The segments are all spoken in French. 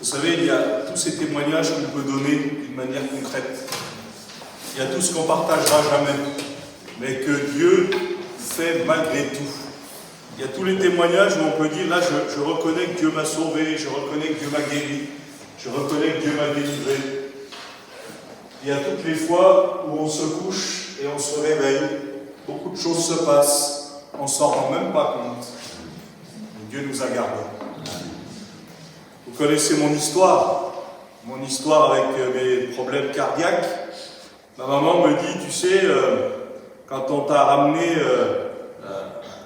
savez, il y a tous ces témoignages qu'on peut donner d'une manière concrète. Il y a tout ce qu'on ne partagera jamais, mais que Dieu fait malgré tout. Il y a tous les témoignages où on peut dire, là, je reconnais que Dieu m'a sauvé, je reconnais que Dieu m'a guéri, je reconnais que Dieu m'a délivré. Il y a toutes les fois où on se couche et on se réveille, beaucoup de choses se passent, on ne s'en rend même pas compte. Dieu nous a gardés. Vous connaissez mon histoire avec mes problèmes cardiaques. Ma maman me dit, tu sais, quand on t'a ramené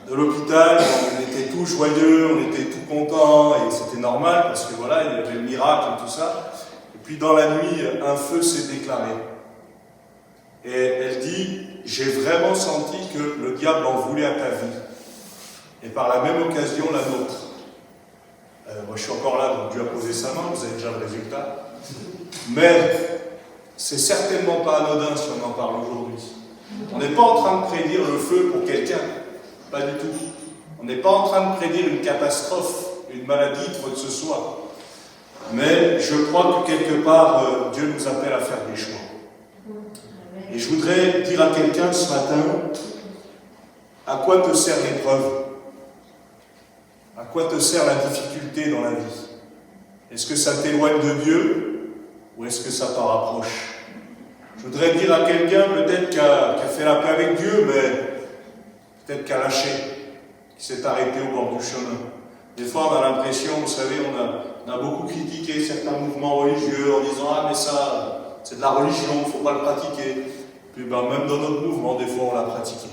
de l'hôpital, on était tout joyeux, on était tout contents, et c'était normal, parce que voilà, il y avait le miracle et tout ça. Et puis dans la nuit, un feu s'est déclaré. Et elle dit, j'ai vraiment senti que le diable en voulait à ta vie. Et par la même occasion, la nôtre. Moi, je suis encore là, donc Dieu a posé sa main, vous avez déjà le résultat. Mais c'est certainement pas anodin si on en parle aujourd'hui. On n'est pas en train de prédire le feu pour quelqu'un, pas du tout. On n'est pas en train de prédire une catastrophe, une maladie, quoi que ce soit. Mais je crois que quelque part, Dieu nous appelle à faire des choix. Et je voudrais dire à quelqu'un ce matin, à quoi te sert l'épreuve ? À quoi te sert la difficulté dans la vie? Est-ce que ça t'éloigne de Dieu ou est-ce que ça t'en rapproche? Je voudrais dire à quelqu'un peut-être qui a fait la paix avec Dieu, mais peut-être qui a lâché, qui s'est arrêté au bord du chemin. Des fois on a l'impression, vous savez, on a beaucoup critiqué certains mouvements religieux en disant « Ah mais ça, c'est de la religion, il ne faut pas le pratiquer ». Puis même dans notre mouvement, des fois on l'a pratiqué.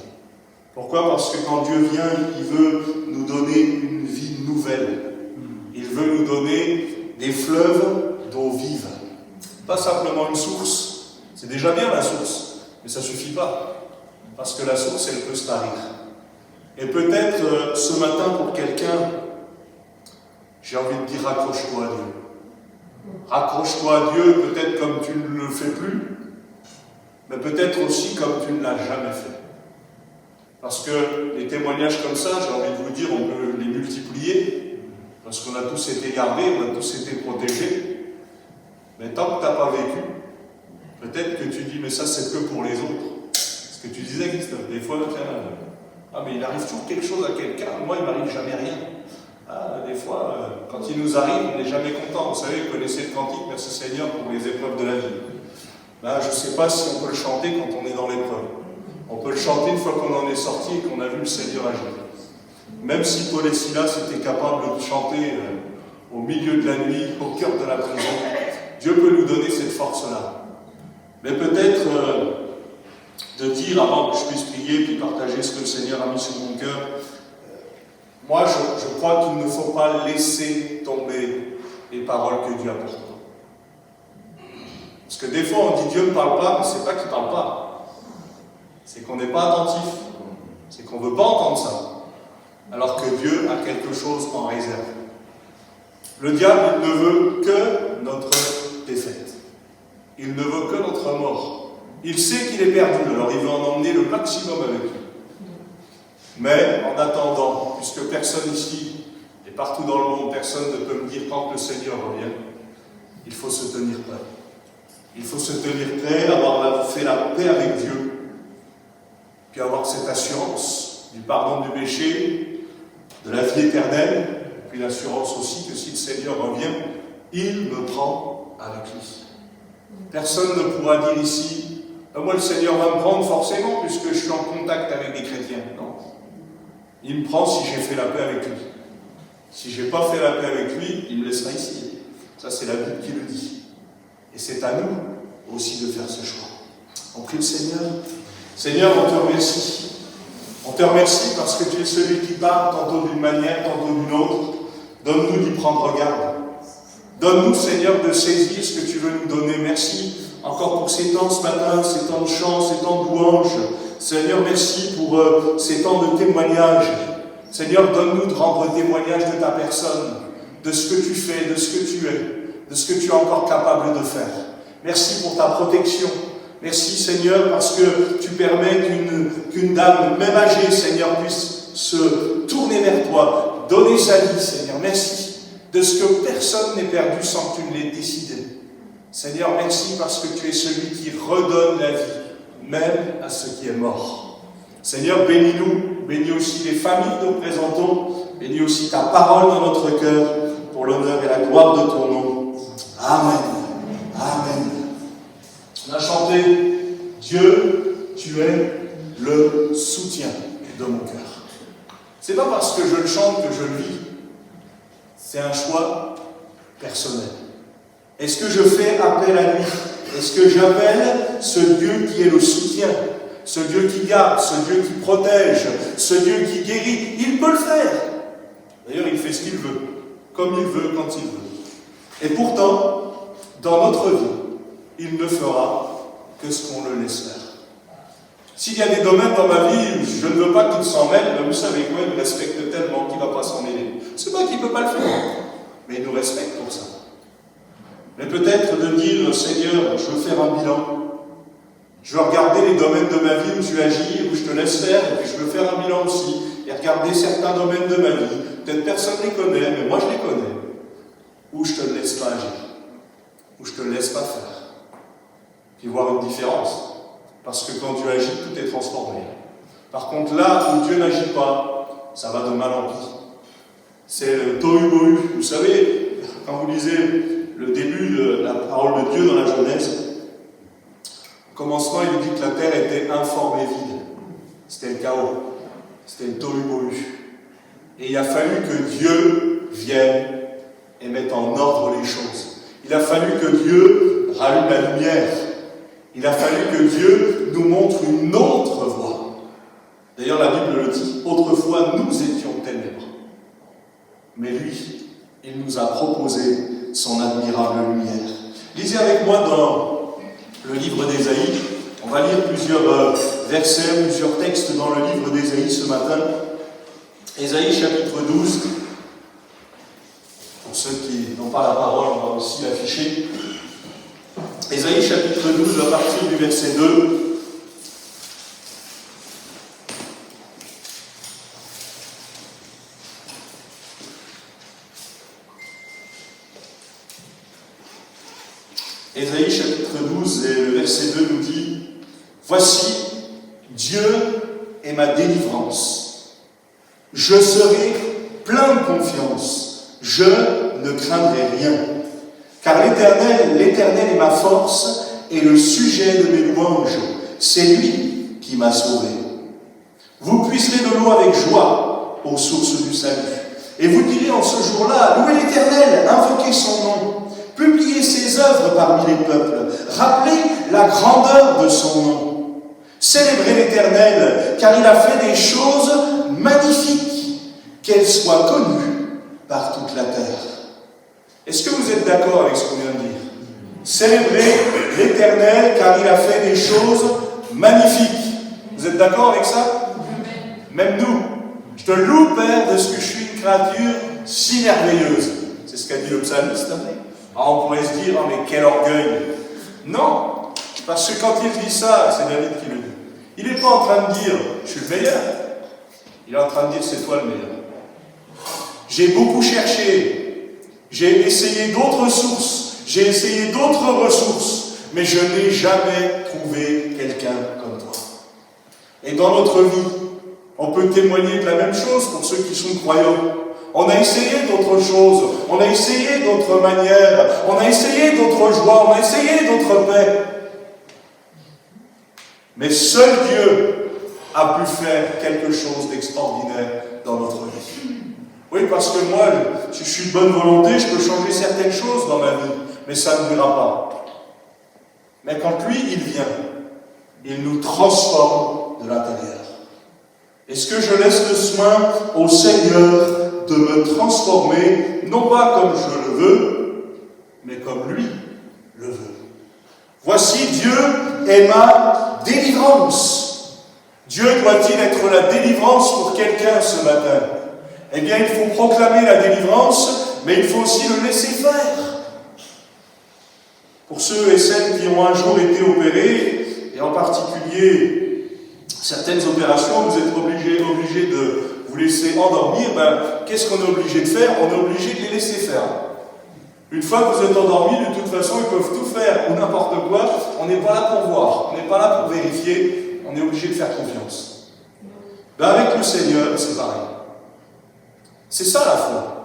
Pourquoi? Parce que quand Dieu vient, il veut nous donner une vie nouvelle. Il veut nous donner des fleuves d'eau vive. Pas simplement une source. C'est déjà bien la source, mais ça ne suffit pas. Parce que la source, elle peut se tarir. Et peut-être ce matin, pour quelqu'un, j'ai envie de dire raccroche-toi à Dieu. Raccroche-toi à Dieu, peut-être comme tu ne le fais plus, mais peut-être aussi comme tu ne l'as jamais fait. Parce que les témoignages comme ça, j'ai envie de vous dire, on peut les multiplier, parce qu'on a tous été gardés, on a tous été protégés. Mais tant que tu n'as pas vécu, peut-être que tu dis, mais ça c'est que pour les autres. Ce que tu disais, Christophe, des fois, ah mais il arrive toujours quelque chose à quelqu'un, moi il ne m'arrive jamais rien. Ah, des fois, quand il nous arrive, on n'est jamais content. Vous savez, vous connaissez le cantique, merci Seigneur pour les épreuves de la vie. Ben, je ne sais pas si on peut le chanter quand on est dans l'épreuve. On peut le chanter une fois qu'on en est sorti et qu'on a vu le Seigneur agir. Même si Paul et Silas étaient capables de chanter au milieu de la nuit, au cœur de la prison, Dieu peut nous donner cette force-là. Mais peut-être de dire, avant que je puisse prier puis partager ce que le Seigneur a mis sur mon cœur, moi je crois qu'il ne faut pas laisser tomber les paroles que Dieu a pour toi. Parce que des fois on dit Dieu ne parle pas, mais c'est pas qu'il ne parle pas. C'est qu'on n'est pas attentif, c'est qu'on ne veut pas entendre ça, alors que Dieu a quelque chose en réserve. Le diable, il ne veut que notre défaite. Il ne veut que notre mort. Il sait qu'il est perdu, alors il veut en emmener le maximum avec lui. Mais en attendant, puisque personne ici, et partout dans le monde, personne ne peut me dire quand le Seigneur revient, il faut se tenir prêt. Il faut se tenir prêt, avoir fait la paix avec Dieu, puis avoir cette assurance du pardon du péché, de la vie éternelle, puis l'assurance aussi que si le Seigneur revient, il me prend avec lui. Personne ne pourra dire ici, moi le Seigneur va me prendre forcément puisque je suis en contact avec des chrétiens. Non. Il me prend si j'ai fait la paix avec lui. Si je n'ai pas fait la paix avec lui, il me laissera ici. Ça c'est la Bible qui le dit. Et c'est à nous aussi de faire ce choix. On prie le Seigneur. Seigneur, on te remercie. On te remercie parce que tu es celui qui parle tantôt d'une manière, tantôt d'une autre. Donne-nous d'y prendre garde. Donne-nous, Seigneur, de saisir ce que tu veux nous donner. Merci encore pour ces temps ce matin, ces temps de chant, ces temps de louange. Seigneur, merci pour ces temps de témoignage. Seigneur, donne-nous de rendre témoignage de ta personne, de ce que tu fais, de ce que tu es, de ce que tu es encore capable de faire. Merci pour ta protection. Merci Seigneur parce que tu permets qu'une dame, même âgée Seigneur, puisse se tourner vers toi, donner sa vie Seigneur. Merci. de ce que personne n'est perdu sans que tu ne l'aies décidé. Seigneur, merci parce que tu es celui qui redonne la vie, même à ce qui est mort. Seigneur, bénis-nous, bénis aussi les familles que nous présentons, bénis aussi ta parole dans notre cœur, pour l'honneur et la gloire de ton nom. Amen. Amen. On a chanté « Dieu, tu es le soutien de mon cœur ». C'est pas parce que je le chante que je le vis. C'est un choix personnel. Est-ce que je fais appel à lui? Est-ce que j'appelle ce Dieu qui est le soutien, ce Dieu qui garde, ce Dieu qui protège, ce Dieu qui guérit? Il peut le faire. D'ailleurs, il fait ce qu'il veut, comme il veut, quand il veut. Et pourtant, dans notre vie, il ne fera que ce qu'on le laisse faire. S'il y a des domaines dans ma vie où je ne veux pas qu'il s'en mêle, ben vous savez quoi, il me respecte tellement qu'il ne va pas s'en mêler. C'est pas qu'il ne peut pas le faire, mais il nous respecte pour ça. Mais peut-être de dire, Seigneur, je veux faire un bilan. Je veux regarder les domaines de ma vie où tu agis, où je te laisse faire, et puis je veux faire un bilan aussi, et regarder certains domaines de ma vie. Peut-être personne ne les connaît, mais moi je les connais. Où je ne te laisse pas agir, où je ne te laisse pas faire. Puis voir une différence. Parce que quand Dieu agit, tout est transformé. Par contre, là où Dieu n'agit pas, ça va de mal en pis. C'est le tohu-bohu. Vous savez, quand vous lisez le début de la parole de Dieu dans la Genèse, au commencement, il dit que la terre était informe et vide. C'était le chaos. C'était le tohu-bohu. Et il a fallu que Dieu vienne et mette en ordre les choses. Il a fallu que Dieu rallume la lumière. Il a fallu que Dieu nous montre une autre voie. D'ailleurs, la Bible le dit, autrefois nous étions ténèbres. Mais lui, il nous a proposé son admirable lumière. Lisez avec moi dans le livre d'Ésaïe. On va lire plusieurs versets, plusieurs textes dans le livre d'Ésaïe ce matin. Ésaïe chapitre 12. Pour ceux qui n'ont pas la parole, on va aussi l'afficher. Ésaïe chapitre 12, à partir du verset 2. Ésaïe chapitre 12, et le verset 2 nous dit « Voici, Dieu est ma délivrance. Je serai plein de confiance. Je ne craindrai rien. Car l'Éternel est ma force et le sujet de mes louanges. C'est lui qui m'a sauvé. Vous puiserez de l'eau avec joie aux sources du salut. Et vous direz en ce jour-là, louez l'Éternel, invoquez son nom, publiez ses œuvres parmi les peuples, rappelez la grandeur de son nom. Célébrez l'Éternel, car il a fait des choses magnifiques, qu'elles soient connues par toute la terre. » Est-ce que vous êtes d'accord avec ce qu'on vient de dire? Célébrez l'Éternel, car il a fait des choses magnifiques. Vous êtes d'accord avec ça? Même nous. Je te loue, Père, de ce que je suis une créature si merveilleuse. C'est ce qu'a dit le psalmiste. Ah, on pourrait se dire, oh, mais quel orgueil. Non, parce que quand il dit ça, c'est David qui le dit. Il n'est pas en train de dire, je suis le meilleur. Il est en train de dire, c'est toi le meilleur. J'ai beaucoup cherché. J'ai essayé d'autres sources, j'ai essayé d'autres ressources, mais je n'ai jamais trouvé quelqu'un comme toi. Et dans notre vie, on peut témoigner de la même chose pour ceux qui sont croyants. On a essayé d'autres choses, on a essayé d'autres manières, on a essayé d'autres joies, on a essayé d'autres paix. Mais seul Dieu a pu faire quelque chose d'extraordinaire dans notre vie. Oui, parce que moi, si je suis de bonne volonté, je peux changer certaines choses dans ma vie, mais ça ne durera pas. Mais quand lui, il vient, il nous transforme de l'intérieur. Est-ce que je laisse le soin au Seigneur de me transformer, non pas comme je le veux, mais comme lui le veut? Voici, Dieu est ma délivrance. Dieu doit-il être la délivrance pour quelqu'un ce matin? Eh bien, il faut proclamer la délivrance, mais il faut aussi le laisser faire. Pour ceux et celles qui ont un jour été opérés, et en particulier certaines opérations, vous êtes obligés de vous laisser endormir, qu'est-ce qu'on est obligé de faire? On est obligé de les laisser faire. Une fois que vous êtes endormi, de toute façon, ils peuvent tout faire ou n'importe quoi. On n'est pas là pour voir, on n'est pas là pour vérifier, on est obligé de faire confiance. Ben avec le Seigneur, c'est pareil. C'est ça la foi.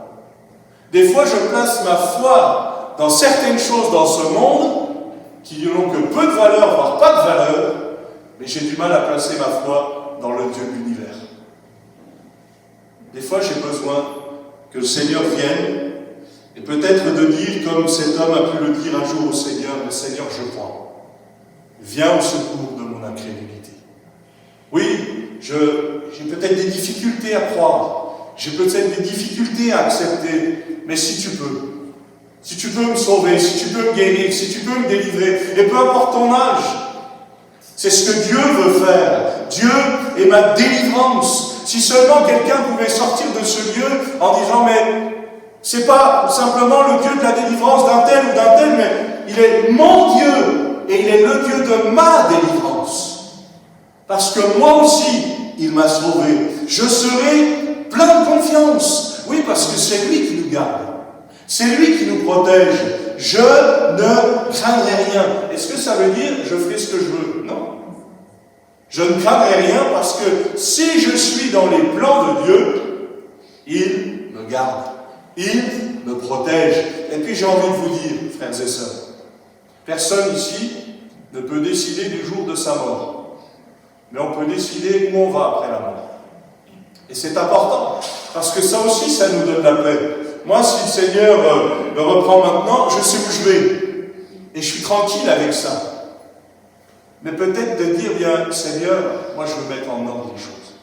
Des fois, je place ma foi dans certaines choses dans ce monde qui n'ont que peu de valeur, voire pas de valeur, mais j'ai du mal à placer ma foi dans le Dieu de l'univers. Des fois, j'ai besoin que le Seigneur vienne et peut-être de dire, comme cet homme a pu le dire un jour au Seigneur, le Seigneur, je crois. Viens au secours de mon incrédulité. Oui, j'ai peut-être des difficultés à croire, j'ai peut-être des difficultés à accepter, mais si tu peux me sauver, si tu peux me guérir, si tu peux me délivrer, et peu importe ton âge, c'est ce que Dieu veut faire. Dieu est ma délivrance. Si seulement quelqu'un pouvait sortir de ce lieu en disant, mais c'est pas simplement le Dieu de la délivrance d'un tel ou d'un tel, mais il est mon Dieu et il est le Dieu de ma délivrance. Parce que moi aussi, il m'a sauvé. Je serai plein de confiance. Oui, parce que c'est lui qui nous garde. C'est lui qui nous protège. Je ne craindrai rien. Est-ce que ça veut dire je ferai ce que je veux? Non. Je ne craindrai rien parce que si je suis dans les plans de Dieu, il me garde. Il me protège. Et puis j'ai envie de vous dire, frères et sœurs, personne ici ne peut décider du jour de sa mort. Mais on peut décider où on va après la mort. Et c'est important, parce que ça aussi, ça nous donne la paix. Moi, si le Seigneur me reprend maintenant, je sais où je vais. Et je suis tranquille avec ça. Mais peut-être de dire, bien, Seigneur, moi je veux mettre en ordre les choses.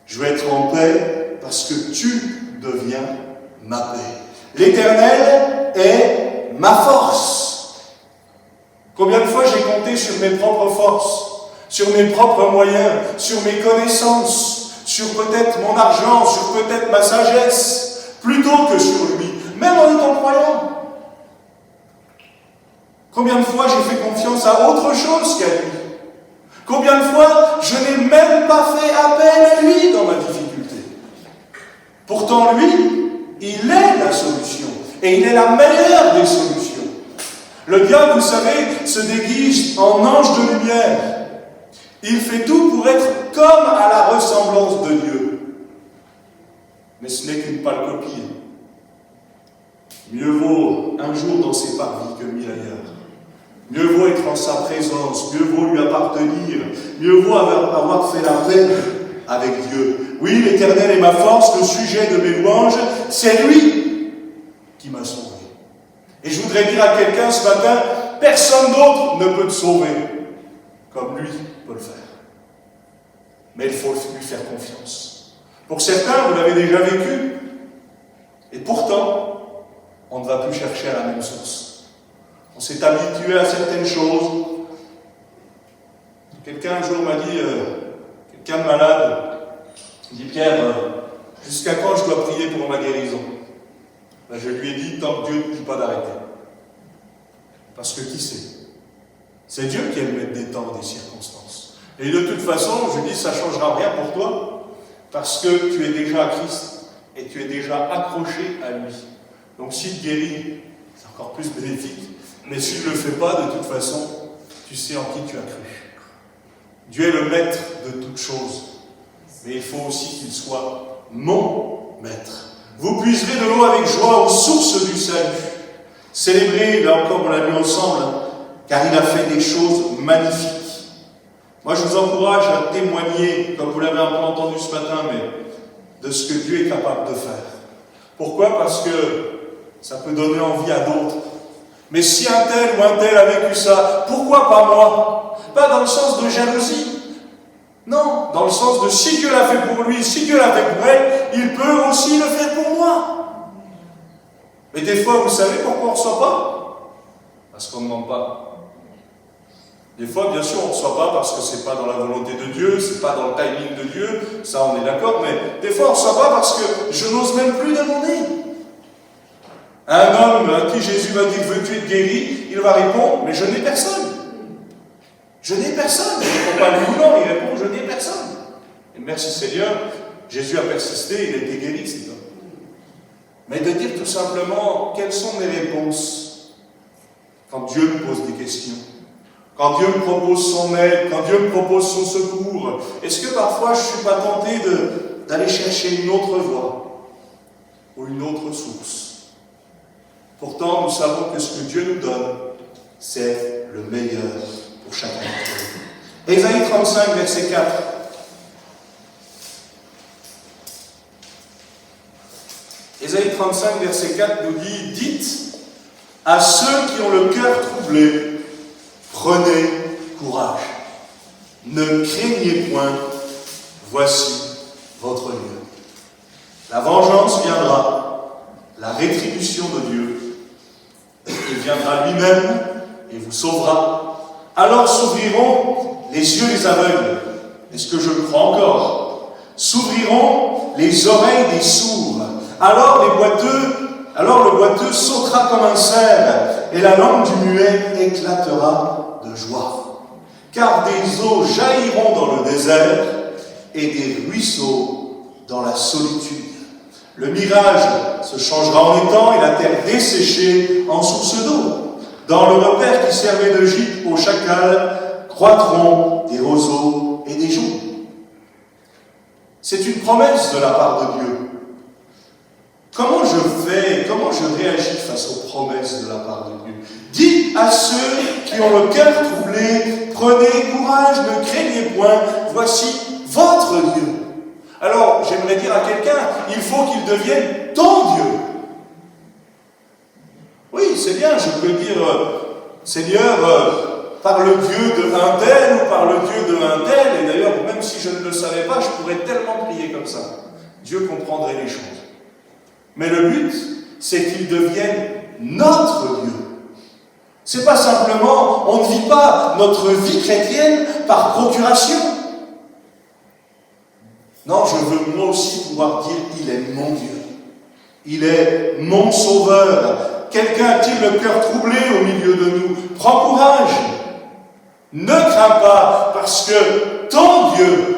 Je veux être en paix parce que tu deviens ma paix. L'Éternel est ma force. Combien de fois j'ai compté sur mes propres forces, sur mes propres moyens, sur mes connaissances, sur peut-être mon argent, sur peut-être ma sagesse, plutôt que sur lui, même en étant croyant. Combien de fois j'ai fait confiance à autre chose qu'à lui? Combien de fois je n'ai même pas fait appel à lui dans ma difficulté? Pourtant, lui, il est la solution. Et il est la meilleure des solutions. Le diable, vous savez, se déguise en ange de lumière. Il fait tout pour être comme à la ressemblance de Dieu. Mais ce n'est qu'une pâle copie. Mieux vaut un jour dans ses parvis que 1000 ailleurs. Mieux vaut être en sa présence, mieux vaut lui appartenir, mieux vaut avoir fait la paix avec Dieu. Oui, l'Éternel est ma force, le sujet de mes louanges, c'est lui qui m'a sauvé. Et je voudrais dire à quelqu'un ce matin, personne d'autre ne peut te sauver comme lui peut le faire. Mais il faut lui faire confiance. Pour certains, vous l'avez déjà vécu, et pourtant, on ne va plus chercher à la même source. On s'est habitué à certaines choses. Quelqu'un un jour m'a dit, quelqu'un de malade, il dit, Pierre, jusqu'à quand je dois prier pour ma guérison? Ben, je lui ai dit, tant que Dieu ne dit pas d'arrêter. Parce que qui sait? C'est Dieu qui aime mettre des temps, des circonstances. Et de toute façon, je dis, ça ne changera rien pour toi, parce que tu es déjà à Christ, et tu es déjà accroché à lui. Donc s'il te guérit, c'est encore plus bénéfique. Mais s'il ne le fait pas, de toute façon, tu sais en qui tu as cru. Dieu est le maître de toutes choses. Mais il faut aussi qu'il soit mon maître. Vous puiserez de l'eau avec joie aux sources du salut. Célébrez, là encore on l'a lu ensemble, car il a fait des choses magnifiques. Moi je vous encourage à témoigner, comme vous l'avez un peu entendu ce matin, mais de ce que Dieu est capable de faire. Pourquoi? Parce que ça peut donner envie à d'autres. Mais si un tel ou un tel a vécu ça, pourquoi pas moi? Pas dans le sens de jalousie. Non, dans le sens de si Dieu l'a fait pour lui, si Dieu l'a fait pour elle, il peut aussi le faire pour moi. Mais des fois, vous savez pourquoi on ne reçoit pas? Parce qu'on ne demande pas. Des fois, bien sûr, on ne reçoit pas parce que ce n'est pas dans la volonté de Dieu, ce n'est pas dans le timing de Dieu, ça on est d'accord, mais des fois on ne reçoit pas parce que je n'ose même plus demander. Un homme à qui Jésus va dire, veux-tu être guéri? Il va répondre, mais je n'ai personne. Je n'ai personne. Il ne répond pas lui non, il répond, je n'ai personne. Et merci Seigneur, Jésus a persisté, il a été guéri, cet homme. Mais de dire tout simplement quelles sont mes réponses quand Dieu me pose des questions, quand Dieu me propose son aide, quand Dieu me propose son secours. Est-ce que parfois je ne suis pas tenté d'aller chercher une autre voie ou une autre source? Pourtant, nous savons que ce que Dieu nous donne, c'est le meilleur pour chacun d'entre nous. Ésaïe 35, verset 4. Ésaïe 35, verset 4 nous dit « Dites à ceux qui ont le cœur troublé, prenez courage. Ne craignez point, voici votre Dieu. La vengeance viendra, la rétribution de Dieu. Il viendra lui-même et vous sauvera. Alors s'ouvriront les yeux des aveugles. » Est-ce que je le crois encore? S'ouvriront les oreilles des sourds. Alors le boiteux sautera comme un cerf, et la langue du muet éclatera de joie. Car des eaux jailliront dans le désert, et des ruisseaux dans la solitude. Le mirage se changera en étang, et la terre desséchée en source d'eau. Dans le repère qui servait de gîte aux chacals, croîtront des roseaux et des joncs. C'est une promesse de la part de Dieu. Comment je réagis face aux promesses de la part de Dieu? Dites à ceux qui ont le cœur troublé, prenez courage, ne craignez point, voici votre Dieu. Alors, j'aimerais dire à quelqu'un, il faut qu'il devienne ton Dieu. Oui, c'est bien, je peux dire, Seigneur, par le Dieu de un tel ou par le Dieu de un tel, et d'ailleurs, même si je ne le savais pas, je pourrais tellement prier comme ça. Dieu comprendrait les choses. Mais le but, c'est qu'il devienne notre Dieu. C'est pas simplement, on ne vit pas notre vie chrétienne par procuration. Non, je veux moi aussi pouvoir dire, il est mon Dieu. Il est mon sauveur. Quelqu'un a-t-il le cœur troublé au milieu de nous? Prends courage. Ne crains pas, parce que ton Dieu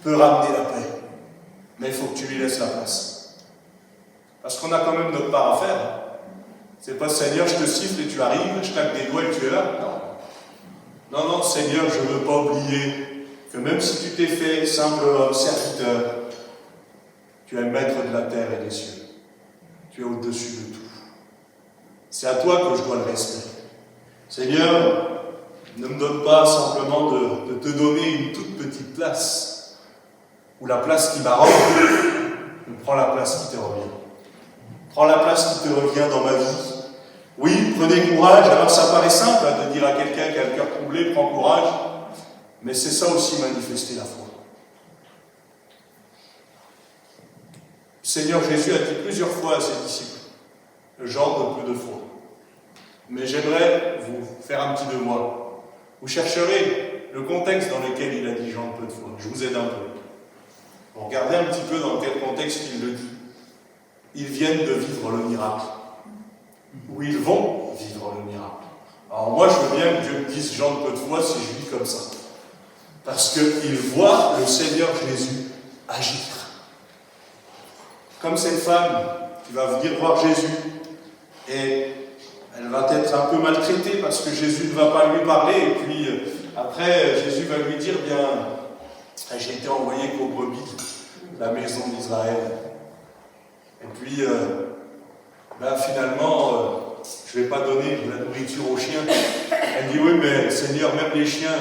peut ramener la paix. Mais il faut que tu lui laisses la place. Parce qu'on a quand même notre part à faire. C'est pas Seigneur, je te siffle et tu arrives, je tape des doigts et tu es là. Non. Non, Seigneur, je ne veux pas oublier que même si tu t'es fait simple homme, serviteur, tu es maître de la terre et des cieux. Tu es au-dessus de tout. C'est à toi que je dois le respect. Seigneur, ne me donne pas simplement de te donner une toute petite place, ou la place qui m'arrange, mais prends la place qui te revient. Prends la place qui te revient dans ma vie. Oui, prenez courage. Alors ça paraît simple de dire à quelqu'un qui a le cœur troublé, prends courage. Mais c'est ça aussi manifester la foi. Le Seigneur Jésus a dit plusieurs fois à ses disciples, le genre de peu de foi. Mais j'aimerais vous faire un petit devoir. Vous chercherez le contexte dans lequel il a dit genre de peu de foi. Je vous aide un peu. Bon, regardez un petit peu dans quel contexte il le dit. Ils viennent de vivre le miracle. Ou ils vont vivre le miracle. Alors moi, je veux bien que Dieu me dise Jean de peu de foi si je vis comme ça. Parce qu'ils voient le Seigneur Jésus agir. Comme cette femme qui va venir voir Jésus. Et elle va être un peu maltraitée parce que Jésus ne va pas lui parler. Et puis après, Jésus va lui dire, bien, j'ai été envoyé qu'aux brebis de la maison d'Israël. Et puis, finalement, je ne vais pas donner de la nourriture aux chiens. Elle dit, oui, mais Seigneur, même les chiens,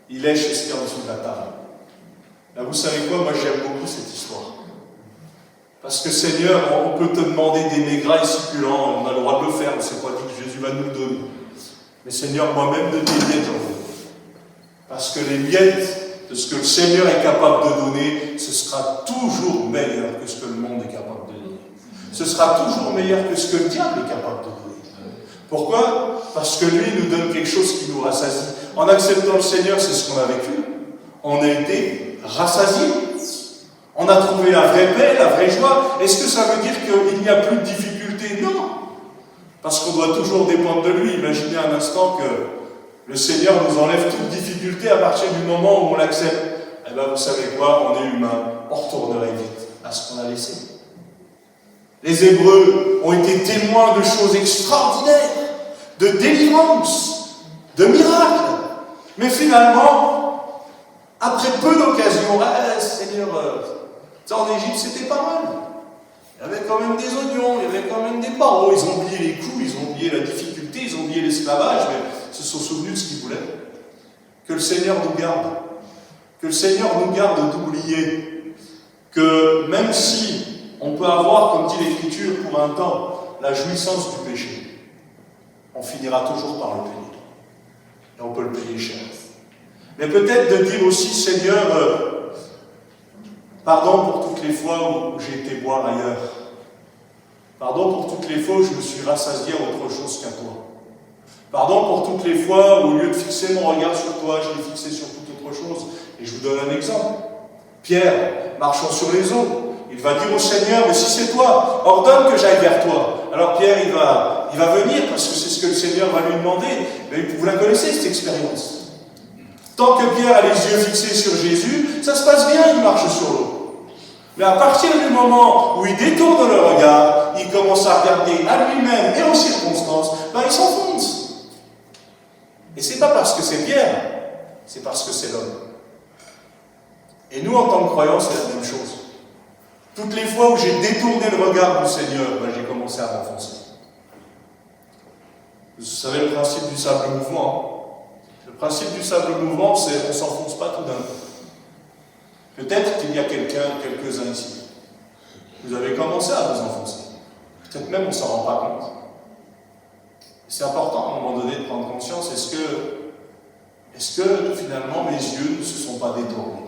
ils lèchent ce qu'il y a en dessous de la table. Là, vous savez quoi, moi j'aime beaucoup cette histoire. Parce que Seigneur, on peut te demander des maigres succulents, on a le droit de le faire, on ne sait pas dit que Jésus va nous le donner. Mais Seigneur, moi-même de tes miettes en veux. Parce que les miettes de ce que le Seigneur est capable de donner, ce sera toujours meilleur que ce que le monde est capable de donner. Ce sera toujours meilleur que ce que le diable est capable de donner. Pourquoi? Parce que lui nous donne quelque chose qui nous rassasie. En acceptant le Seigneur, c'est ce qu'on a vécu. On a été rassasiés. On a trouvé la vraie paix, la vraie joie. Est-ce que ça veut dire qu'il n'y a plus de difficultés? Non. Parce qu'on doit toujours dépendre de lui. Imaginez un instant que le Seigneur nous enlève toute difficulté à partir du moment où on l'accepte. Eh bien, vous savez quoi? On est humain. on retournerait vite à ce qu'on a laissé. Les Hébreux ont été témoins de choses extraordinaires, de délivrance, de miracles. Mais finalement, après peu d'occasions, Seigneur, en Égypte c'était pas mal. Il y avait quand même des oignons, il y avait quand même des barreaux. Ils ont oublié les coups, ils ont oublié la difficulté, ils ont oublié l'esclavage, mais ils se sont souvenus de ce qu'ils voulaient. Que le Seigneur nous garde. Que le Seigneur nous garde d'oublier que même si on peut avoir, comme dit l'Écriture, pour un temps, la jouissance du péché, on finira toujours par le payer. Et on peut le payer cher. Mais peut-être de dire aussi, Seigneur, pardon pour toutes les fois où j'ai été boire ailleurs. Pardon pour toutes les fois où je me suis rassasié à autre chose qu'à toi. Pardon pour toutes les fois où, au lieu de fixer mon regard sur toi, je l'ai fixé sur toute autre chose. Et je vous donne un exemple. Pierre, marchant sur les eaux, il va dire au Seigneur, mais si c'est toi, ordonne que j'aille vers toi. Alors Pierre, il va venir, parce que c'est ce que le Seigneur va lui demander. Mais vous la connaissez, cette expérience. Tant que Pierre a les yeux fixés sur Jésus, ça se passe bien, il marche sur l'eau. Mais à partir du moment où il détourne le regard, il commence à regarder à lui-même et aux circonstances, il s'enfonce. Et c'est pas parce que c'est Pierre, c'est parce que c'est l'homme. Et nous, en tant que croyants, c'est la même chose. Toutes les fois où j'ai détourné le regard du Seigneur, j'ai commencé à m'enfoncer. Vous savez le principe du sable mouvant. Le principe du sable mouvant, c'est qu'on ne s'enfonce pas tout d'un coup. Peut-être qu'il y a quelques-uns ici. Vous avez commencé à vous enfoncer. Peut-être même on ne s'en rend pas compte. C'est important à un moment donné de prendre conscience, est-ce que finalement mes yeux ne se sont pas détournés?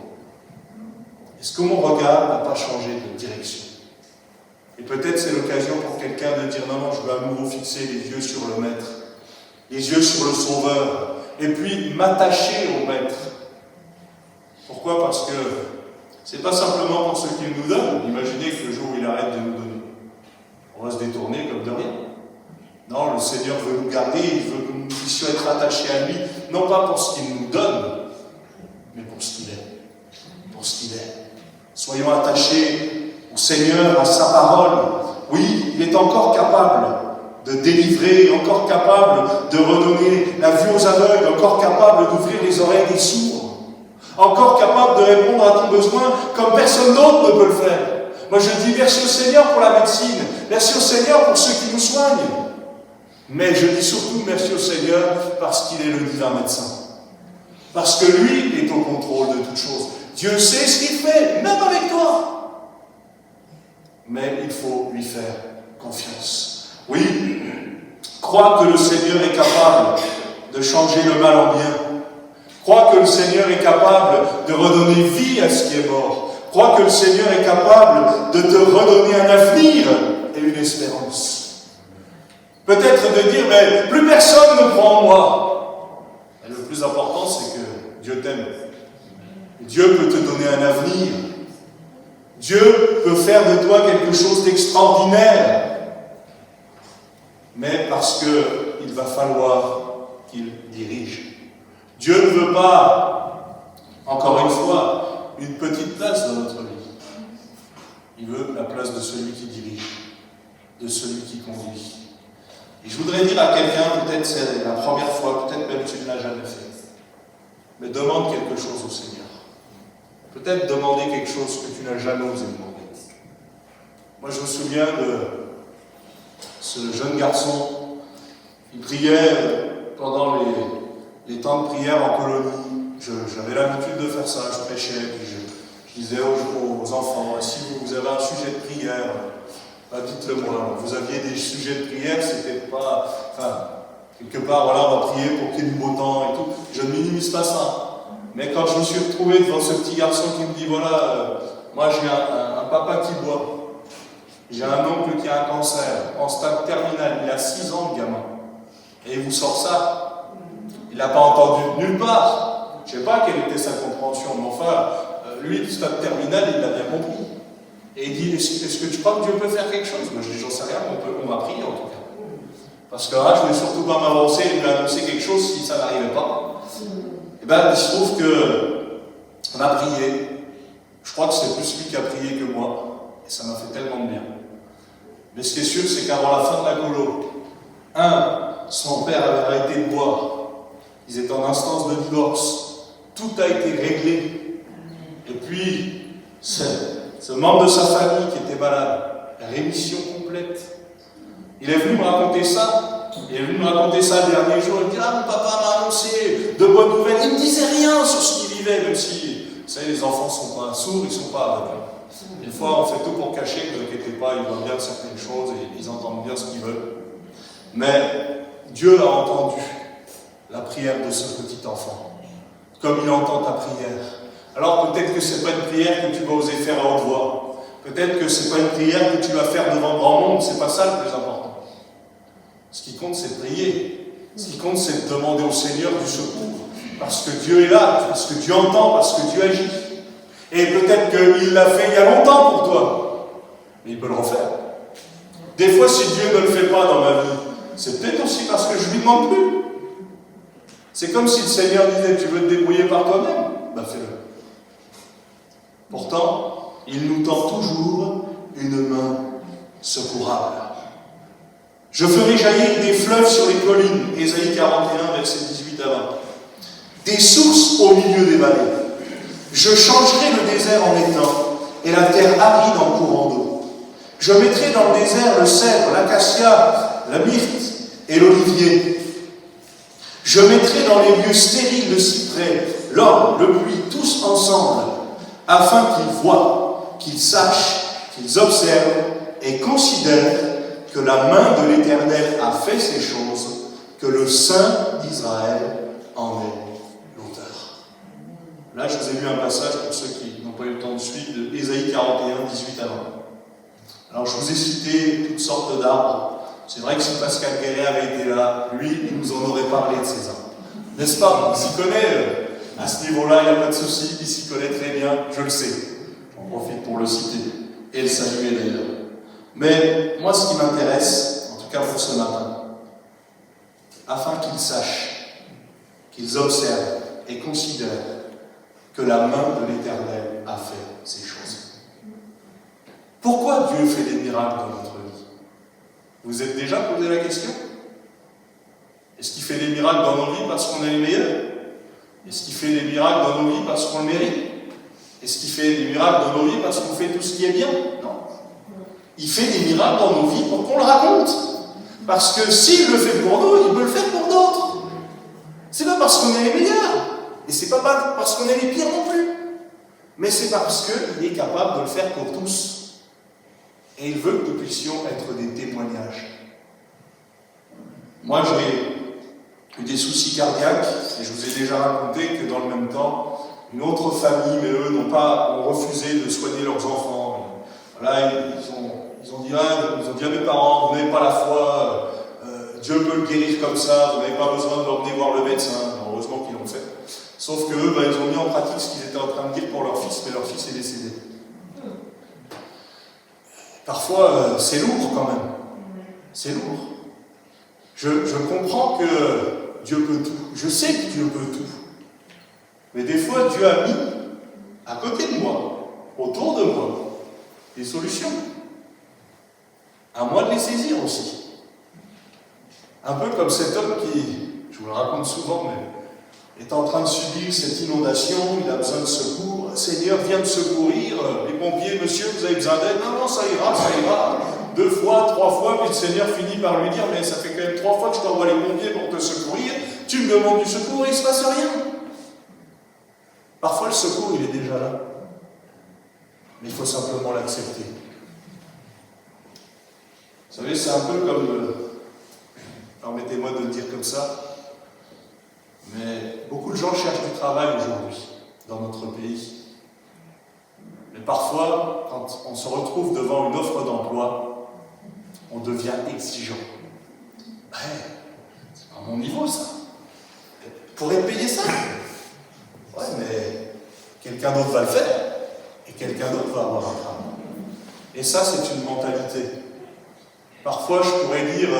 Est-ce que mon regard n'a pas changé de direction? Et peut-être c'est l'occasion pour quelqu'un de dire non, je veux à nouveau fixer les yeux sur le Maître, les yeux sur le Sauveur, et puis m'attacher au Maître. Pourquoi? Parce que c'est pas simplement pour ce qu'il nous donne. Imaginez que le jour où il arrête de nous donner, on va se détourner comme de rien. Non, le Seigneur veut nous garder, il veut que nous puissions être attachés à lui, non pas pour ce qu'il nous donne, mais pour ce qu'il est. Pour ce qu'il est. Soyons attachés au Seigneur, à sa parole. Oui, il est encore capable de délivrer, encore capable de redonner la vue aux aveugles, encore capable d'ouvrir les oreilles des sourds, encore capable de répondre à ton besoin comme personne d'autre ne peut le faire. Moi je dis merci au Seigneur pour la médecine, merci au Seigneur pour ceux qui nous soignent. Mais je dis surtout merci au Seigneur parce qu'il est le divin médecin. Parce que lui est au contrôle de toutes choses. Dieu sait ce qu'il fait, même avec toi. Mais il faut lui faire confiance. Oui, crois que le Seigneur est capable de changer le mal en bien. Crois que le Seigneur est capable de redonner vie à ce qui est mort. Crois que le Seigneur est capable de te redonner un avenir et une espérance. Peut-être de dire, mais plus personne ne croit en moi. Et le plus important, c'est que Dieu t'aime. Dieu peut te donner un avenir. Dieu peut faire de toi quelque chose d'extraordinaire. Mais parce qu'il va falloir qu'il dirige. Dieu ne veut pas, encore une fois, une petite place dans notre vie. Il veut la place de celui qui dirige, de celui qui conduit. Et je voudrais dire à quelqu'un, peut-être c'est la première fois, peut-être même tu ne l'as jamais fait, mais demande quelque chose au Seigneur. Peut-être demander quelque chose que tu n'as jamais osé demander. Moi je me souviens de ce jeune garçon, il priait pendant les temps de prière en colonie. J'avais l'habitude de faire ça, je prêchais, puis je disais aux enfants, si vous avez un sujet de prière, dites-le moi. Vous aviez des sujets de prière, c'était pas... quelque part, voilà, on va prier pour qu'il y ait du beau temps et tout. Je ne minimise pas ça. Mais quand je me suis retrouvé devant ce petit garçon qui me dit, voilà, moi j'ai un papa qui boit. J'ai un oncle qui a un cancer, en stade terminal, il a 6 ans le gamin. Et il vous sort ça. Il n'a pas entendu nulle part. Je ne sais pas quelle était sa compréhension, mais enfin, lui, le stade terminal, il l'a bien compris. Et il dit, est-ce que tu crois que Dieu peut faire quelque chose? Moi je dis, j'en sais rien, on va prier en tout cas. Parce que là, je ne voulais surtout pas m'avancer et lui annoncer quelque chose si ça n'arrivait pas. Et bien, il se trouve qu'on a prié. Je crois que c'est plus lui qui a prié que moi, et ça m'a fait tellement de bien. Mais ce qui est sûr, c'est qu'avant la fin de la colo, son père avait arrêté de boire. Ils étaient en instance de divorce. Tout a été réglé. Et puis, ce membre de sa famille qui était malade, rémission complète. Il est venu me raconter ça. Il est venu me raconter ça le dernier jour. Il me dit, mon papa m'a annoncé de bonnes nouvelles. Il ne me disait rien sur ce qu'il vivait, même si, vous savez, les enfants ne sont pas sourds, ils ne sont pas aveugles. Des fois, on fait tout pour cacher, ne vous inquiétez pas, ils voient bien certaines choses et ils entendent bien ce qu'ils veulent. Mais Dieu a entendu la prière de ce petit enfant, comme il entend ta prière. Alors peut-être que ce n'est pas une prière que tu vas oser faire à haute voix. Peut-être que ce n'est pas une prière que tu vas faire devant le grand monde, c'est pas ça le plus important. Ce qui compte, c'est de prier. Ce qui compte, c'est de demander au Seigneur du secours. Parce que Dieu est là, parce que Dieu entend, parce que Dieu agit. Et peut-être qu'il l'a fait il y a longtemps pour toi. Mais il peut le refaire. Des fois, si Dieu ne le fait pas dans ma vie, c'est peut-être aussi parce que je ne lui demande plus. C'est comme si le Seigneur disait, tu veux te débrouiller par toi-même, ben fais-le. Pourtant, il nous tend toujours une main secourable. Je ferai jaillir des fleuves sur les collines, Ésaïe 41, versets 18 à 20. Des sources au milieu des vallées. Je changerai le désert en étang, et la terre aride en courant d'eau. Je mettrai dans le désert le cèdre, l'acacia, la myrte et l'olivier. Je mettrai dans les lieux stériles le cyprès, l'orme, le buis, tous ensemble, afin qu'ils voient, qu'ils sachent, qu'ils observent et considèrent que la main de l'Éternel a fait ces choses, que le Saint d'Israël en est l'auteur. Là, je vous ai lu un passage, pour ceux qui n'ont pas eu le temps de suivre, de Ésaïe 41, 18 à 20. Alors, je vous ai cité toutes sortes d'arbres. C'est vrai que si Pascal Guéret avait été là, lui, il nous en aurait parlé de ces arbres. N'est-ce pas? Il s'y connaît, à ce niveau-là, il n'y a pas de souci, il s'y connaît très bien, je le sais. J'en profite pour le citer, et le saluer d'ailleurs. Mais moi, ce qui m'intéresse, en tout cas pour ce matin, afin qu'ils sachent, qu'ils observent et considèrent que la main de l'Éternel a fait ces choses. Pourquoi Dieu fait des miracles dans notre vie? Vous êtes déjà posé la question? Est-ce qu'il fait des miracles dans nos vies parce qu'on est les meilleurs? Est-ce qu'il fait des miracles dans nos vies parce qu'on le mérite? Est-ce qu'il fait des miracles dans nos vies parce qu'on fait tout ce qui est bien? Non. Il fait des miracles dans nos vies pour qu'on le raconte. Parce que s'il le fait pour nous, il peut le faire pour d'autres. C'est pas parce qu'on est les meilleurs. Et c'est pas parce qu'on est les pires non plus. Mais c'est parce qu'il est capable de le faire pour tous. Et il veut que nous puissions être des témoignages. Moi, j'ai eu des soucis cardiaques, et je vous ai déjà raconté que dans le même temps, une autre famille, mais eux ont refusé de soigner leurs enfants. Voilà, ils ont dit à mes parents, vous n'avez pas la foi, Dieu peut le guérir comme ça, vous n'avez pas besoin de l'emmener voir le médecin. Heureusement qu'ils l'ont fait. Sauf qu'eux, ils ont mis en pratique ce qu'ils étaient en train de dire pour leur fils, mais leur fils est décédé. Parfois, c'est lourd quand même. C'est lourd. Je comprends que Dieu peut tout. Je sais que Dieu peut tout. Mais des fois, Dieu a mis à côté de moi, autour de moi, des solutions. À moi de les saisir aussi. Un peu comme cet homme qui, je vous le raconte souvent, mais est en train de subir cette inondation, il a besoin de secours. Seigneur, viens me secourir. Les pompiers, monsieur, vous avez besoin d'aide? Non, ça ira, ça ira. 2 fois, 3 fois, puis le Seigneur finit par lui dire, mais ça fait quand même 3 fois que je t'envoie les pompiers pour te secourir. Tu me demandes du secours et il ne se passe rien. Parfois, le secours, il est déjà là. Mais il faut simplement l'accepter. Vous savez, c'est un peu comme, permettez-moi de le dire comme ça, mais beaucoup de gens cherchent du travail aujourd'hui, dans notre pays. Mais parfois, quand on se retrouve devant une offre d'emploi, on devient exigeant. C'est pas mon niveau, ça. Je pourrais payer ça. Ouais, mais quelqu'un d'autre va le faire, et quelqu'un d'autre va avoir un travail. Et ça, c'est une mentalité. Parfois, je pourrais dire,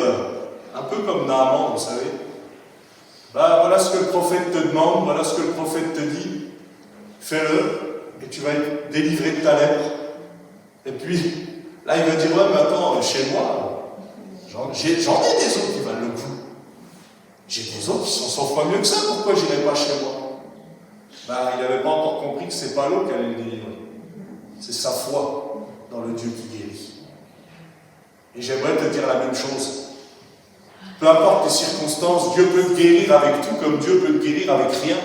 un peu comme Naaman, vous savez, voilà ce que le prophète te demande, voilà ce que le prophète te dit, fais-le, et tu vas être délivré de ta lèpre. Et puis, là, il va dire, ouais, mais attends, chez moi, j'en ai des autres qui valent le coup. J'ai des autres qui sont 100 fois mieux que ça, pourquoi je n'irai pas chez moi? Ben, il n'avait pas encore compris que c'est pas l'eau qui allait le délivrer. C'est sa foi dans le Dieu qui guérit. Et j'aimerais te dire la même chose. Peu importe les circonstances, Dieu peut te guérir avec tout comme Dieu peut te guérir avec rien.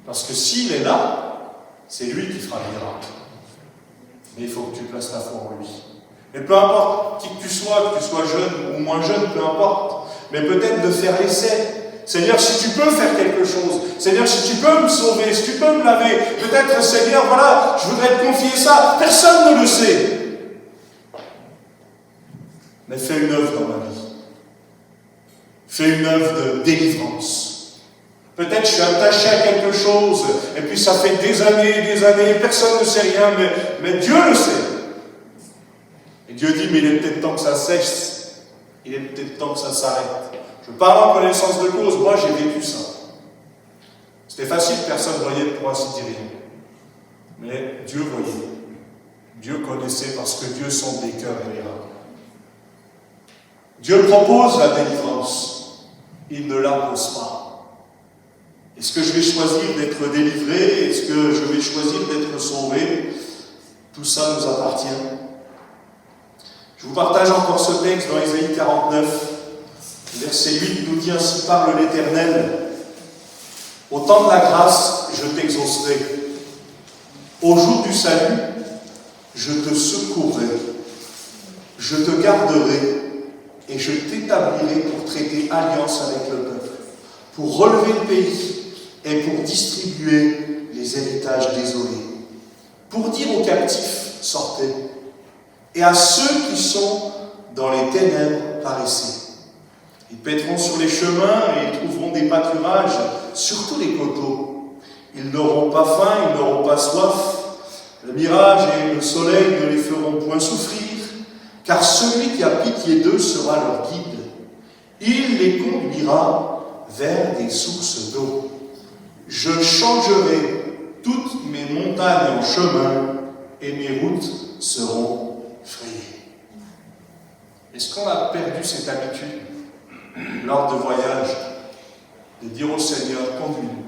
Parce que s'il est là, c'est lui qui fera le miracle. Mais il faut que tu places ta foi en lui. Et peu importe qui que tu sois jeune ou moins jeune, peu importe. Mais peut-être de faire l'essai. Seigneur, si tu peux faire quelque chose. Seigneur, si tu peux me sauver, si tu peux me laver. Peut-être, Seigneur, voilà, je voudrais te confier ça. Personne ne le sait. Mais fais une œuvre dans ma vie. Fais une œuvre de délivrance. Peut-être je suis attaché à quelque chose, et puis ça fait des années, personne ne sait rien, mais Dieu le sait. Et Dieu dit, mais il est peut-être temps que ça cesse. Il est peut-être temps que ça s'arrête. Je parle en connaissance de cause, moi j'ai vécu ça. C'était facile, personne ne voyait pour ainsi dire rien. Mais Dieu voyait. Dieu connaissait parce que Dieu sonde les cœurs et les reins. Dieu propose la délivrance. Il ne l'impose pas. Est-ce que je vais choisir d'être délivré? Est-ce que je vais choisir d'être sauvé? Tout ça nous appartient. Je vous partage encore ce texte dans Ésaïe 49. Verset 8 nous dit, ainsi parle l'Éternel. Au temps de la grâce, je t'exaucerai. Au jour du salut, je te secourrai. Je te garderai et je t'établirai pour traiter alliance avec le peuple, pour relever le pays et pour distribuer les héritages désolés, pour dire aux captifs, sortez, et à ceux qui sont dans les ténèbres, paraissez. Ils paîtront sur les chemins et ils trouveront des pâturages sur tous les coteaux. Ils n'auront pas faim, ils n'auront pas soif. Le mirage et le soleil ne les feront point souffrir, car celui qui a pitié d'eux sera leur guide. Il les conduira vers des sources d'eau. Je changerai toutes mes montagnes en chemin et mes routes seront frayées. Est-ce qu'on a perdu cette habitude lors de voyages de dire au Seigneur, conduis-nous,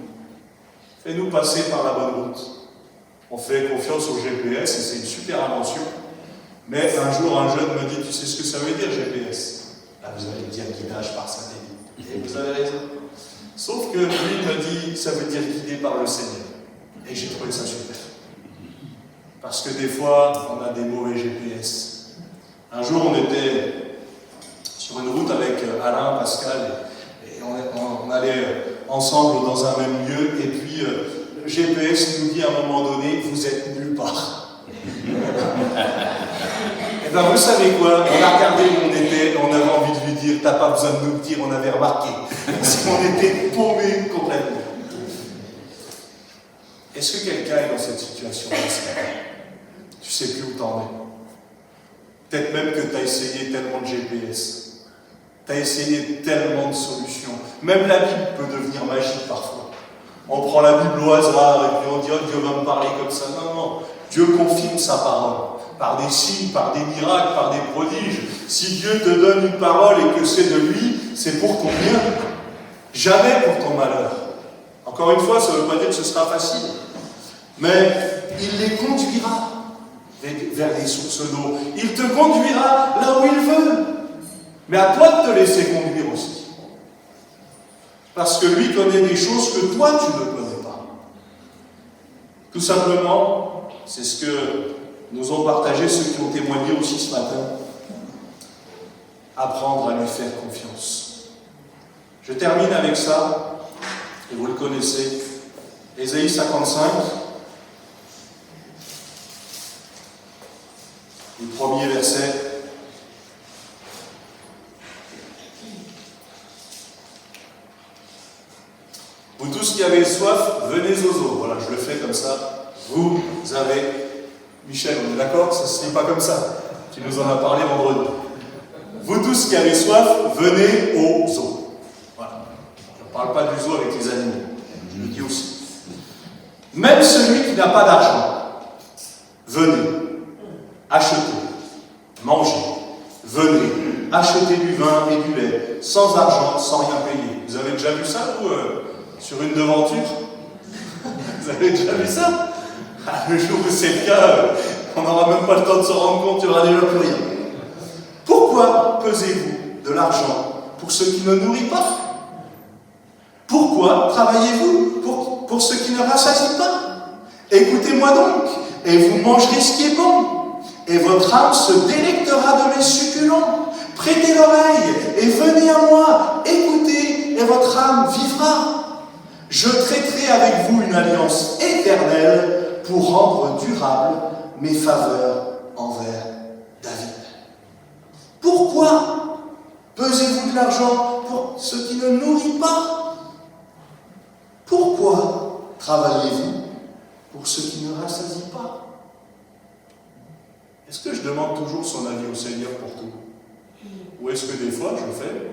fais-nous passer par la bonne route? On fait confiance au GPS et c'est une super invention. Mais un jour, un jeune me dit, tu sais ce que ça veut dire GPS? Là, vous allez me dire guidage par satellite. Et vous avez raison. Sauf que lui me dit, ça veut dire guidé par le Seigneur. Et j'ai trouvé ça super. Parce que des fois, on a des mauvais GPS. Un jour, on était sur une route avec Alain, Pascal, et on allait ensemble dans un même lieu, et puis le GPS nous dit à un moment donné, vous êtes nulle part. Et bien vous savez quoi, on a regardé où on était, on avait envie de lui dire, t'as pas besoin de nous le dire, on avait remarqué, parce qu'on était paumés complètement. Est-ce que quelqu'un est dans cette situation-là? Tu sais plus où t'en es. Peut-être même que tu as essayé tellement de GPS. Tu as essayé tellement de solutions. Même la Bible peut devenir magique parfois. On prend la Bible au hasard et puis on dit, oh, Dieu va me parler comme ça. Non, non. Dieu confirme sa parole. Par des signes, par des miracles, par des prodiges. Si Dieu te donne une parole et que c'est de lui, c'est pour ton bien. Jamais pour ton malheur. Encore une fois, ça ne veut pas dire que ce sera facile. Mais il les conduira vers des sources d'eau. Il te conduira là où il veut. Mais à toi de te laisser conduire aussi. Parce que lui connaît des choses que toi tu ne connais pas. Tout simplement, c'est ce que nous ont partagé ceux qui ont témoigné aussi ce matin. Apprendre à lui faire confiance. Je termine avec ça, et vous le connaissez. Ésaïe 55. Le premier verset. Vous tous qui avez soif, venez aux eaux. Voilà, je le fais comme ça. Vous avez... Michel, on est d'accord? Ça ne se dit pas comme ça. Tu nous en as parlé vendredi. Vous tous qui avez soif, venez aux eaux. Voilà. Je ne parle pas du zoo avec les animaux. Je le dis aussi. Même celui qui n'a pas d'argent. Venez, achetez, mangez. Venez, achetez du vin et du lait, sans argent, sans rien payer. Vous avez déjà vu ça, vous, sur une devanture? Vous avez déjà vu ça? Le jour où c'est le cas, on n'aura même pas le temps de se rendre compte, il n'y aura déjà plus rien. Pourquoi pesez-vous de l'argent pour ce qui ne nourrit pas? Pourquoi travaillez-vous pour ce qui ne rassasie pas? Écoutez-moi donc, et vous mangerez ce qui est bon, et votre âme se délectera de mes succulents. Prêtez l'oreille, et venez à moi, écoutez, et votre âme vivra. Je traiterai avec vous une alliance éternelle pour rendre durable mes faveurs envers David. Pourquoi pesez-vous de l'argent pour ce qui ne nourrit pas? Pourquoi travaillez-vous pour ce qui ne rassasie pas? Est-ce que je demande toujours son avis au Seigneur pour tout? Ou est-ce que des fois je fais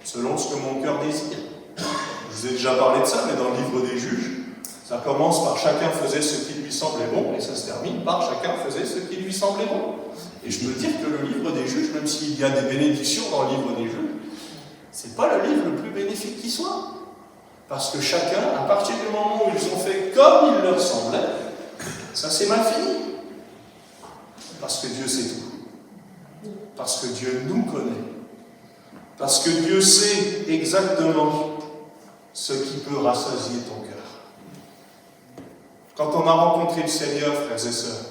selon ce que mon cœur désire? Je vous ai déjà parlé de ça, mais dans le livre des juges, ça commence par chacun faisait ce qui lui semblait bon, et ça se termine par chacun faisait ce qui lui semblait bon. Et je peux dire que le livre des juges, même s'il y a des bénédictions dans le livre des juges, c'est pas le livre le plus bénéfique qui soit. Parce que chacun, à partir du moment où ils ont fait comme il leur semblait, ça c'est mal fini. Parce que Dieu sait tout. Parce que Dieu nous connaît. Parce que Dieu sait exactement ce qui peut rassasier ton cœur. Quand on a rencontré le Seigneur, frères et sœurs,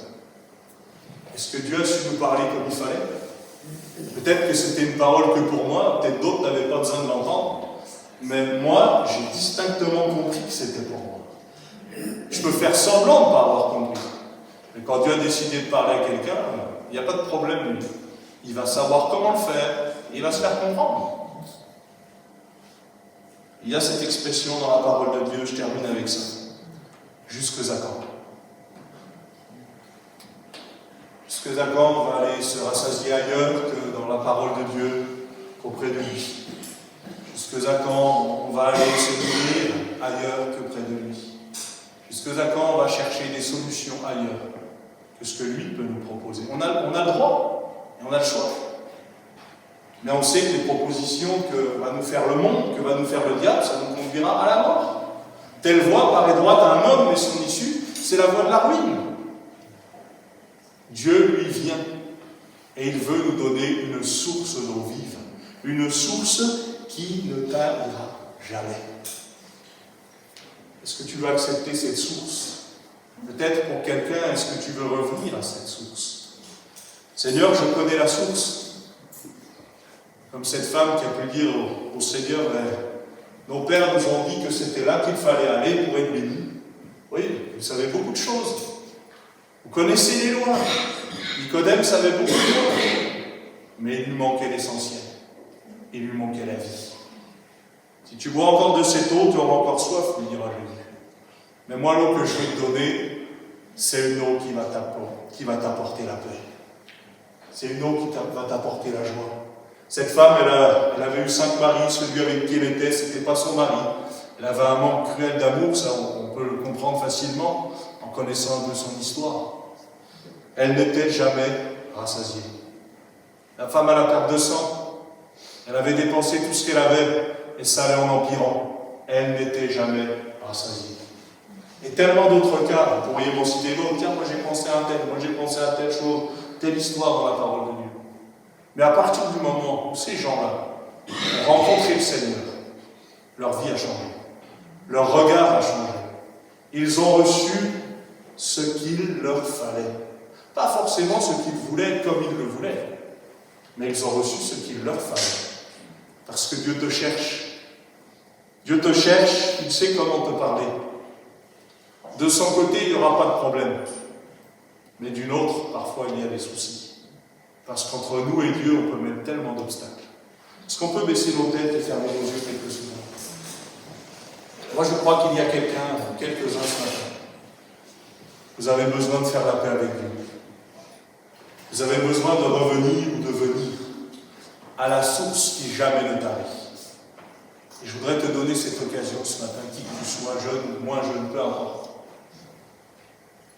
est-ce que Dieu a su nous parler comme il fallait? Peut-être que c'était une parole que pour moi, peut-être d'autres n'avaient pas besoin de l'entendre, mais moi, j'ai distinctement compris que c'était pour moi. Je peux faire semblant de ne pas avoir compris. Mais quand Dieu a décidé de parler à quelqu'un, il n'y a pas de problème. Il va savoir comment le faire, il va se faire comprendre. Il y a cette expression dans la parole de Dieu, je termine avec ça. Jusque à quand? Jusque à quand on va aller se rassasier ailleurs que dans la parole de Dieu, qu'auprès de lui? Jusque à quand on va aller se nourrir ailleurs que près de lui? Jusque à quand on va chercher des solutions ailleurs que ce que lui peut nous proposer? On a le droit et on a le choix. Mais on sait que les propositions que va nous faire le monde, que va nous faire le diable, ça nous conduira à la mort. Telle voie paraît droite à un homme, mais son issue, c'est la voie de la ruine. Dieu, lui, vient et il veut nous donner une source d'eau vive, une source qui ne tarira jamais. Est-ce que tu veux accepter cette source? Peut-être pour quelqu'un, est-ce que tu veux revenir à cette source? Seigneur, je connais la source. Comme cette femme qui a pu dire au Seigneur, nos pères nous ont dit que c'était là qu'il fallait aller pour être bénis. Oui, vous savez beaucoup de choses. Vous connaissez les lois. Nicodème savait beaucoup de choses. Mais il lui manquait l'essentiel. Il lui manquait la vie. Si tu bois encore de cette eau, tu auras encore soif, lui dira Jésus. Mais moi, l'eau que je vais te donner, c'est une eau qui va t'apporter la paix. C'est une eau qui va t'apporter la joie. Cette femme, elle avait eu 5 maris, celui avec qui elle était, ce n'était pas son mari. Elle avait un manque cruel d'amour, ça on peut le comprendre facilement en connaissant un peu son histoire. Elle n'était jamais rassasiée. La femme à la perte de sang, elle avait dépensé tout ce qu'elle avait et ça allait en empirant. Elle n'était jamais rassasiée. Et tellement d'autres cas, vous pourriez m'en citer d'autres. Tiens, moi j'ai pensé à un tel, moi j'ai pensé à telle chose, telle histoire dans la parole de Dieu. Mais à partir du moment où ces gens-là ont rencontré le Seigneur, leur vie a changé. Leur regard a changé. Ils ont reçu ce qu'il leur fallait. Pas forcément ce qu'ils voulaient comme ils le voulaient, mais ils ont reçu ce qu'il leur fallait. Parce que Dieu te cherche. Dieu te cherche, il sait comment te parler. De son côté, il n'y aura pas de problème. Mais d'une autre, parfois, il y a des soucis. Parce qu'entre nous et Dieu, on peut mettre tellement d'obstacles. Est-ce qu'on peut baisser nos têtes et fermer nos yeux quelques secondes? Moi, je crois qu'il y a quelques-uns ce matin. Vous avez besoin de faire la paix avec Dieu. Vous avez besoin de revenir ou de venir à la source qui jamais ne tarit. Et je voudrais te donner cette occasion ce matin, qui que tu sois, jeune ou moins jeune, peu importe.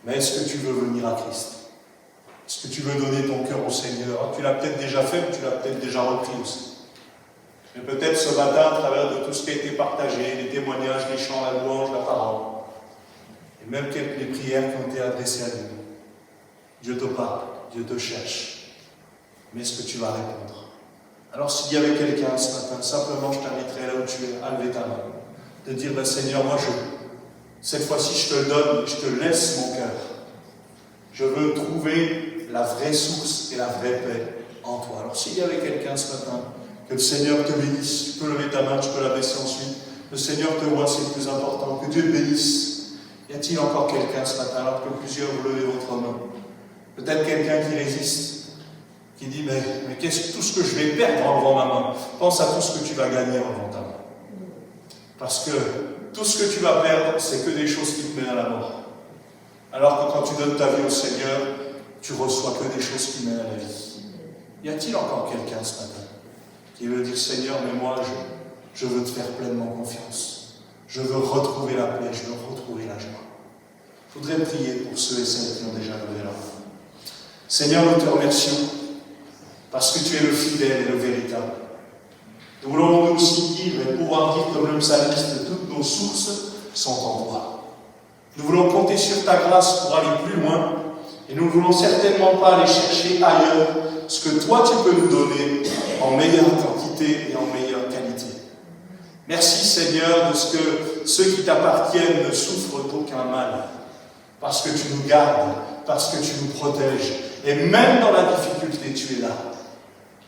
Mais est-ce que tu veux venir à Christ? Est-ce que tu veux donner ton cœur au Seigneur? Tu l'as peut-être déjà fait, mais tu l'as peut-être déjà repris aussi. Mais peut-être ce matin, à travers de tout ce qui a été partagé, les témoignages, les chants, la louange, la parole, et même quelques les prières qui ont été adressées à Dieu, Dieu te parle, Dieu te cherche. Mais est-ce que tu vas répondre? Alors s'il y avait quelqu'un ce matin, simplement je t'inviterai là où tu es, à lever ta main, de dire, ben, Seigneur, moi cette fois-ci je te le donne, je te laisse mon cœur. Je veux trouver la vraie source et la vraie paix en toi. Alors s'il y avait quelqu'un ce matin, que le Seigneur te bénisse, tu peux lever ta main, tu peux la baisser ensuite. Le Seigneur te voit, c'est le plus important. Que Dieu te bénisse. Y a-t-il encore quelqu'un ce matin, alors que plusieurs vous levez votre main? Peut-être quelqu'un qui résiste, qui dit, mais qu'est-ce que tout ce que je vais perdre en levant ma main? Pense à tout ce que tu vas gagner en levant ta main. Parce que tout ce que tu vas perdre, c'est que des choses qui te mènent à la mort. Alors que quand tu donnes ta vie au Seigneur, tu reçois que des choses qui mènent à la vie. Y a-t-il encore quelqu'un ce matin qui veut dire, Seigneur, mais moi, je veux te faire pleinement confiance. Je veux retrouver la paix, je veux retrouver la joie. Je voudrais prier pour ceux et celles qui ont déjà levé leur main. Seigneur, nous te remercions parce que tu es le fidèle et le véritable. Nous voulons nous aussi dire et pouvoir dire comme le psalmiste, toutes nos sources sont en toi. Nous voulons compter sur ta grâce pour aller plus loin et nous ne voulons certainement pas aller chercher ailleurs ce que toi tu peux nous donner en meilleure quantité et en meilleure qualité. Merci Seigneur de ce que ceux qui t'appartiennent ne souffrent d'aucun mal, parce que tu nous gardes, parce que tu nous protèges, et même dans la difficulté tu es là.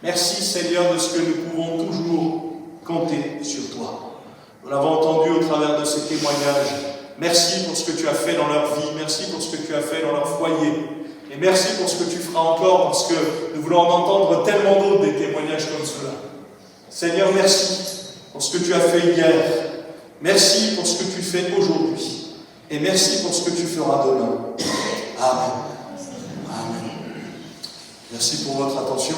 Merci Seigneur de ce que nous pouvons toujours compter sur toi. Nous l'avons entendu au travers de ces témoignages. Merci pour ce que tu as fait dans leur vie, merci pour ce que tu as fait dans leur foyer. Et merci pour ce que tu feras encore, parce que nous voulons en entendre tellement d'autres des témoignages comme cela. Seigneur, merci pour ce que tu as fait hier. Merci pour ce que tu fais aujourd'hui. Et merci pour ce que tu feras demain. Amen. Amen. Merci pour votre attention.